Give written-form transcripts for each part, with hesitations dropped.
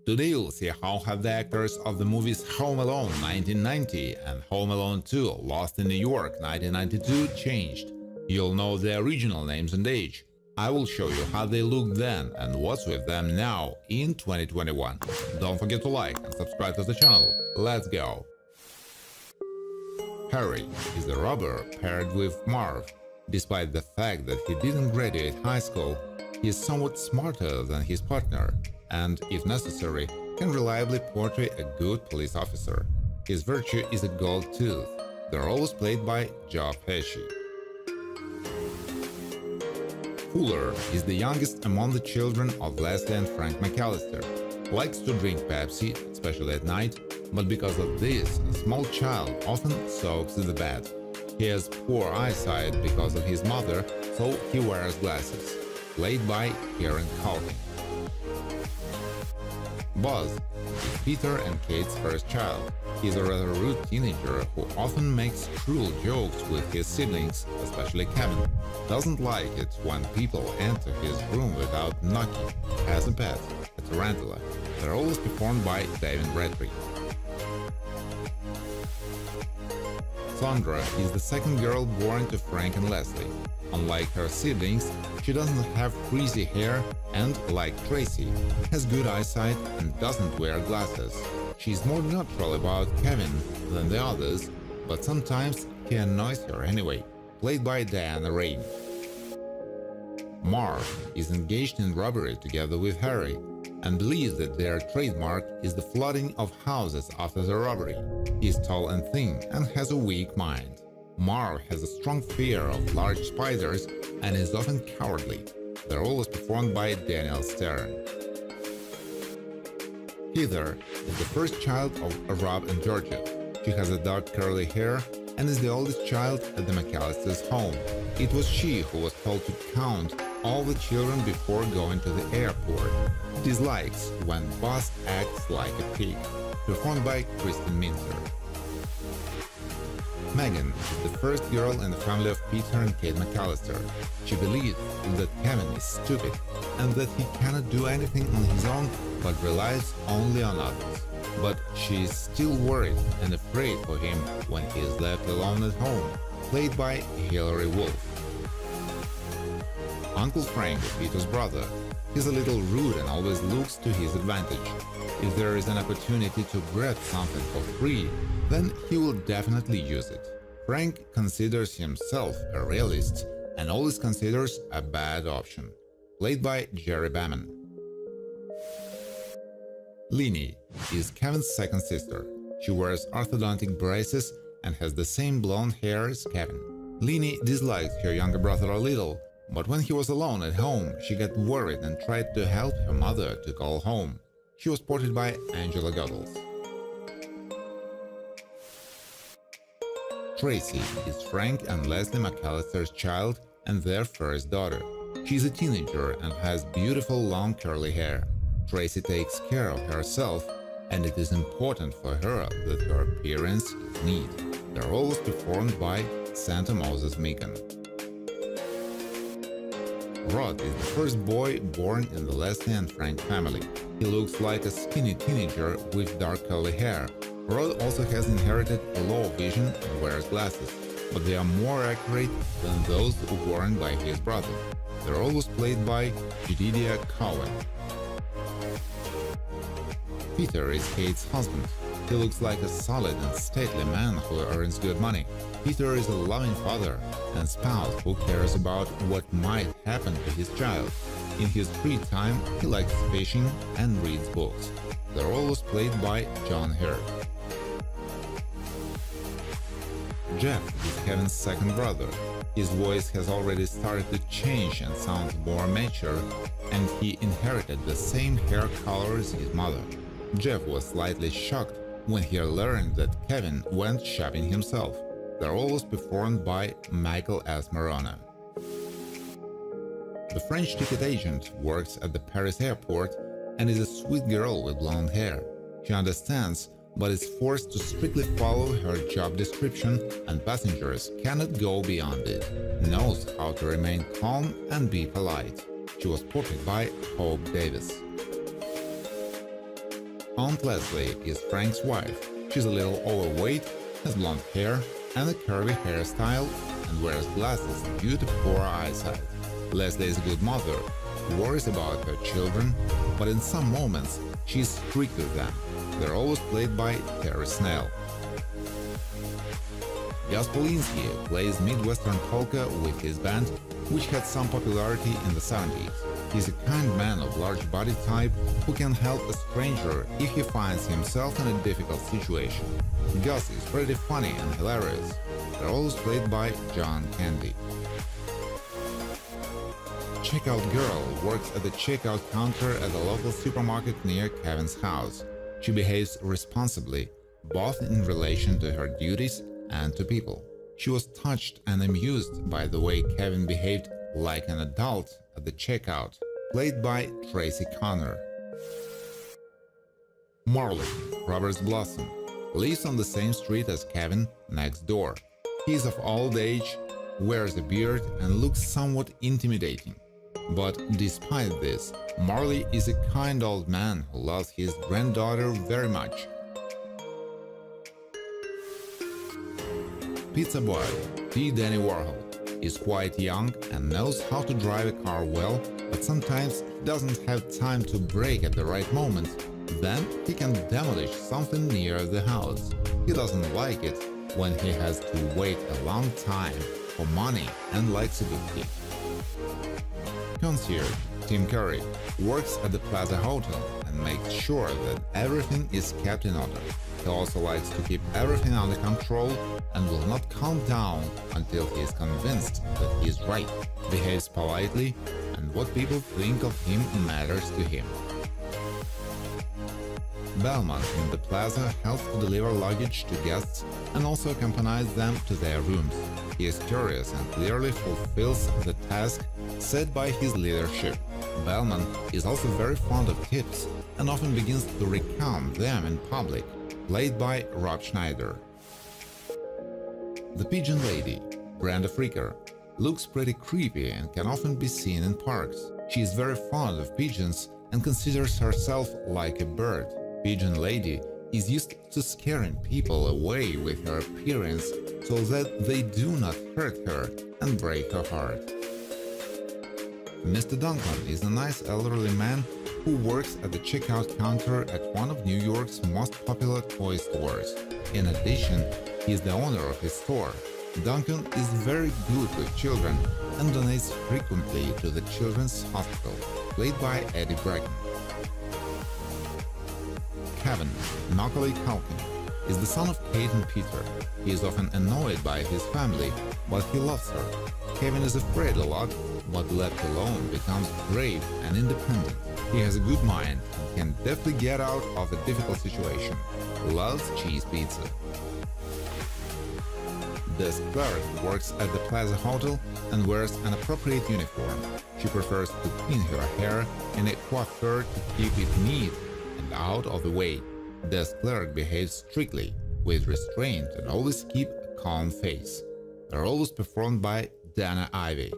Today you'll see how have the actors of the movies Home Alone 1990 and Home Alone 2 Lost in New York 1992 changed. You'll know their original names and age. I will show you how they looked then and what's with them now in 2021. Don't forget to like and subscribe to the channel. Let's go! Harry is a robber paired with Marv. Despite the fact that he didn't graduate high school, he is somewhat smarter than his partner and, if necessary, can reliably portray a good police officer. His virtue is a gold tooth. They're always played by Joe Pesci. Fuller is the youngest among the children of Leslie and Frank McAllister. Likes to drink Pepsi, especially at night, but because of this, a small child often soaks in the bed. He has poor eyesight because of his mother, so he wears glasses. Played by Kieran Culkin. Buzz is Peter and Kate's first child. He's a rather rude teenager who often makes cruel jokes with his siblings, especially Kevin. Doesn't like it when people enter his room without knocking. Has a pet, a tarantula. They're always performed by David Bradbury. Sandra is the second girl born to Frank and Leslie. Unlike her siblings, she doesn't have frizzy hair and, like Tracy, has good eyesight and doesn't wear glasses. She's more neutral about Kevin than the others, but sometimes he annoys her anyway. Played by Diana Rain. Marv is engaged in robbery together with Harry and believes that their trademark is the flooding of houses after the robbery. He is tall and thin and has a weak mind. Marv has a strong fear of large spiders and is often cowardly. They're always performed by Daniel Stern. Heather is the first child of Rob and Georgia. She has a dark curly hair and is the oldest child at the McAllisters' home. It was she who was told to count all the children before going to the airport. Dislikes when Buzz acts like a pig. Performed by Kristen Minter. Megan is the first girl in the family of Peter and Kate McAllister. She believes that Kevin is stupid and that he cannot do anything on his own but relies only on others. But she is still worried and afraid for him when he is left alone at home. Played by Hilary Wolf. Uncle Frank is Peter's brother. He's a little rude and always looks to his advantage. If there is an opportunity to grab something for free, then he will definitely use it. Frank considers himself a realist and always considers a bad option. Played by Jerry Baman. Leanie is Kevin's second sister. She wears orthodontic braces and has the same blonde hair as Kevin. Leanie disliked her younger brother a little, but when he was alone at home, she got worried and tried to help her mother to call home. She was portrayed by Angela Goddles. Tracy is Frank and Leslie McAllister's child and their first daughter. She's a teenager and has beautiful long curly hair. Tracy takes care of herself, and it is important for her that her appearance is neat. They're always performed by Santa Moses Meekan. Rod is the first boy born in the Leslie and Frank family. He looks like a skinny teenager with dark curly hair. Rod also has inherited a low vision and wears glasses, but they are more accurate than those worn by his brother. They're always played by Jedidiah Cowan. Peter is Kate's husband. He looks like a solid and stately man who earns good money. Peter is a loving father and spouse who cares about what might happen to his child. In his free time, he likes fishing and reads books. They're always played by John Hurt. Jeff is Kevin's second brother. His voice has already started to change and sounds more mature, and he inherited the same hair color as his mother. Jeff was slightly shocked when he learned that Kevin went shopping himself. They're always performed by Michael S. Morona. The French ticket agent works at the Paris airport and is a sweet girl with blonde hair. She understands, but is forced to strictly follow her job description, and passengers cannot go beyond it. Knows how to remain calm and be polite. She was portrayed by Hope Davis. Aunt Leslie is Frank's wife. She's a little overweight, has blonde hair and a curvy hairstyle, and wears glasses due to poor eyesight. Leslie is a good mother, worries about her children, but in some moments she's strict with them. They're always played by Terry Snell. Gus Polinski plays Midwestern polka with his band, which had some popularity in the 70s. He's a kind man of large body type who can help a stranger if he finds himself in a difficult situation. Gus is pretty funny and hilarious. They're always played by John Candy. Checkout Girl works at the checkout counter at a local supermarket near Kevin's house. She behaves responsibly, both in relation to her duties and to people. She was touched and amused by the way Kevin behaved like an adult at the checkout, played by Tracy Connor. Marley, Robert's Blossom, lives on the same street as Kevin, next door. He is of old age, wears a beard and looks somewhat intimidating. But despite this, Marley is a kind old man who loves his granddaughter very much. Pizza Boy, P. Danny Warhol, is quite young and knows how to drive a car well, but sometimes he doesn't have time to brake at the right moment. Then he can demolish something near the house. He doesn't like it when he has to wait a long time for money and likes a good tip. Concierge Tim Curry works at the Plaza Hotel and makes sure that everything is kept in order. He also likes to keep everything under control and will not calm down until he is convinced that he is right, behaves politely, and what people think of him matters to him. Bellman in the Plaza helps to deliver luggage to guests and also accompanies them to their rooms. He is curious and clearly fulfills the task set by his leadership. Bellman is also very fond of tips and often begins to recount them in public, played by Rob Schneider. The Pigeon Lady, Brenda Fricker, looks pretty creepy and can often be seen in parks. She is very fond of pigeons and considers herself like a bird. Pigeon Lady is used to scaring people away with her appearance so that they do not hurt her and break her heart. Mr. Duncan is a nice elderly man who works at the checkout counter at one of New York's most popular toy stores. In addition, he is the owner of his store. Duncan is very good with children and donates frequently to the Children's Hospital, played by Eddie Bracken. Kevin, Macaulay Culkin, is the son of Kate and Peter. He is often annoyed by his family, but he loves her. Kevin is afraid a lot, but left alone becomes brave and independent. He has a good mind and can definitely get out of a difficult situation. Loves cheese pizza. Desk clerk works at the Plaza Hotel and wears an appropriate uniform. She prefers to pin her hair in a coiffure to keep it neat and out of the way. Desk clerk behaves strictly, with restraint and always keep a calm face. They're always performed by Dana Ivey.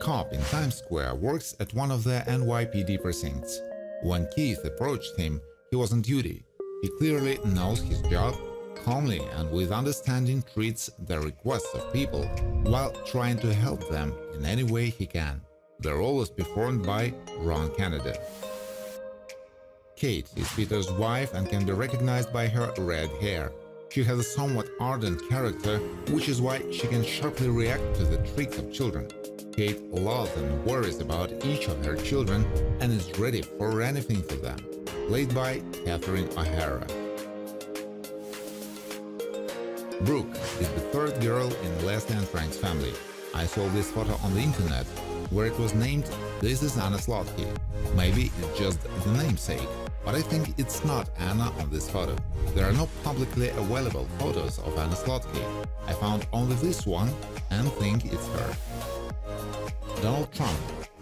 Cop in Times Square works at one of the NYPD precincts. When Keith approached him, he was on duty. He clearly knows his job, calmly and with understanding treats the requests of people while trying to help them in any way he can. They're always performed by Ron Kennedy. Kate is Peter's wife and can be recognized by her red hair. She has a somewhat ardent character, which is why she can sharply react to the tricks of children. Kate loves and worries about each of her children and is ready for anything for them, played by Catherine O'Hara. Brooke is the third girl in Leslie and Frank's family. I saw this photo on the internet, where it was named "This is Anna Slotky." Maybe it's just the namesake, but I think it's not Anna on this photo. There are no publicly available photos of Anna Slotky. I found only this one and think it's her. Donald Trump.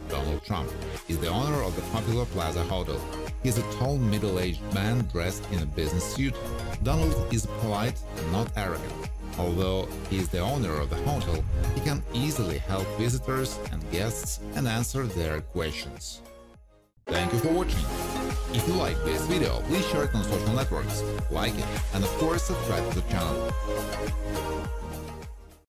Donald Trump is the owner of the popular Plaza Hotel. He's a tall, middle-aged man dressed in a business suit. Donald is polite and not arrogant. Although he is the owner of the hotel, he can easily help visitors and guests and answer their questions. Thank you for watching. If you like this video, please share it on social networks, like it, and of course subscribe to the channel.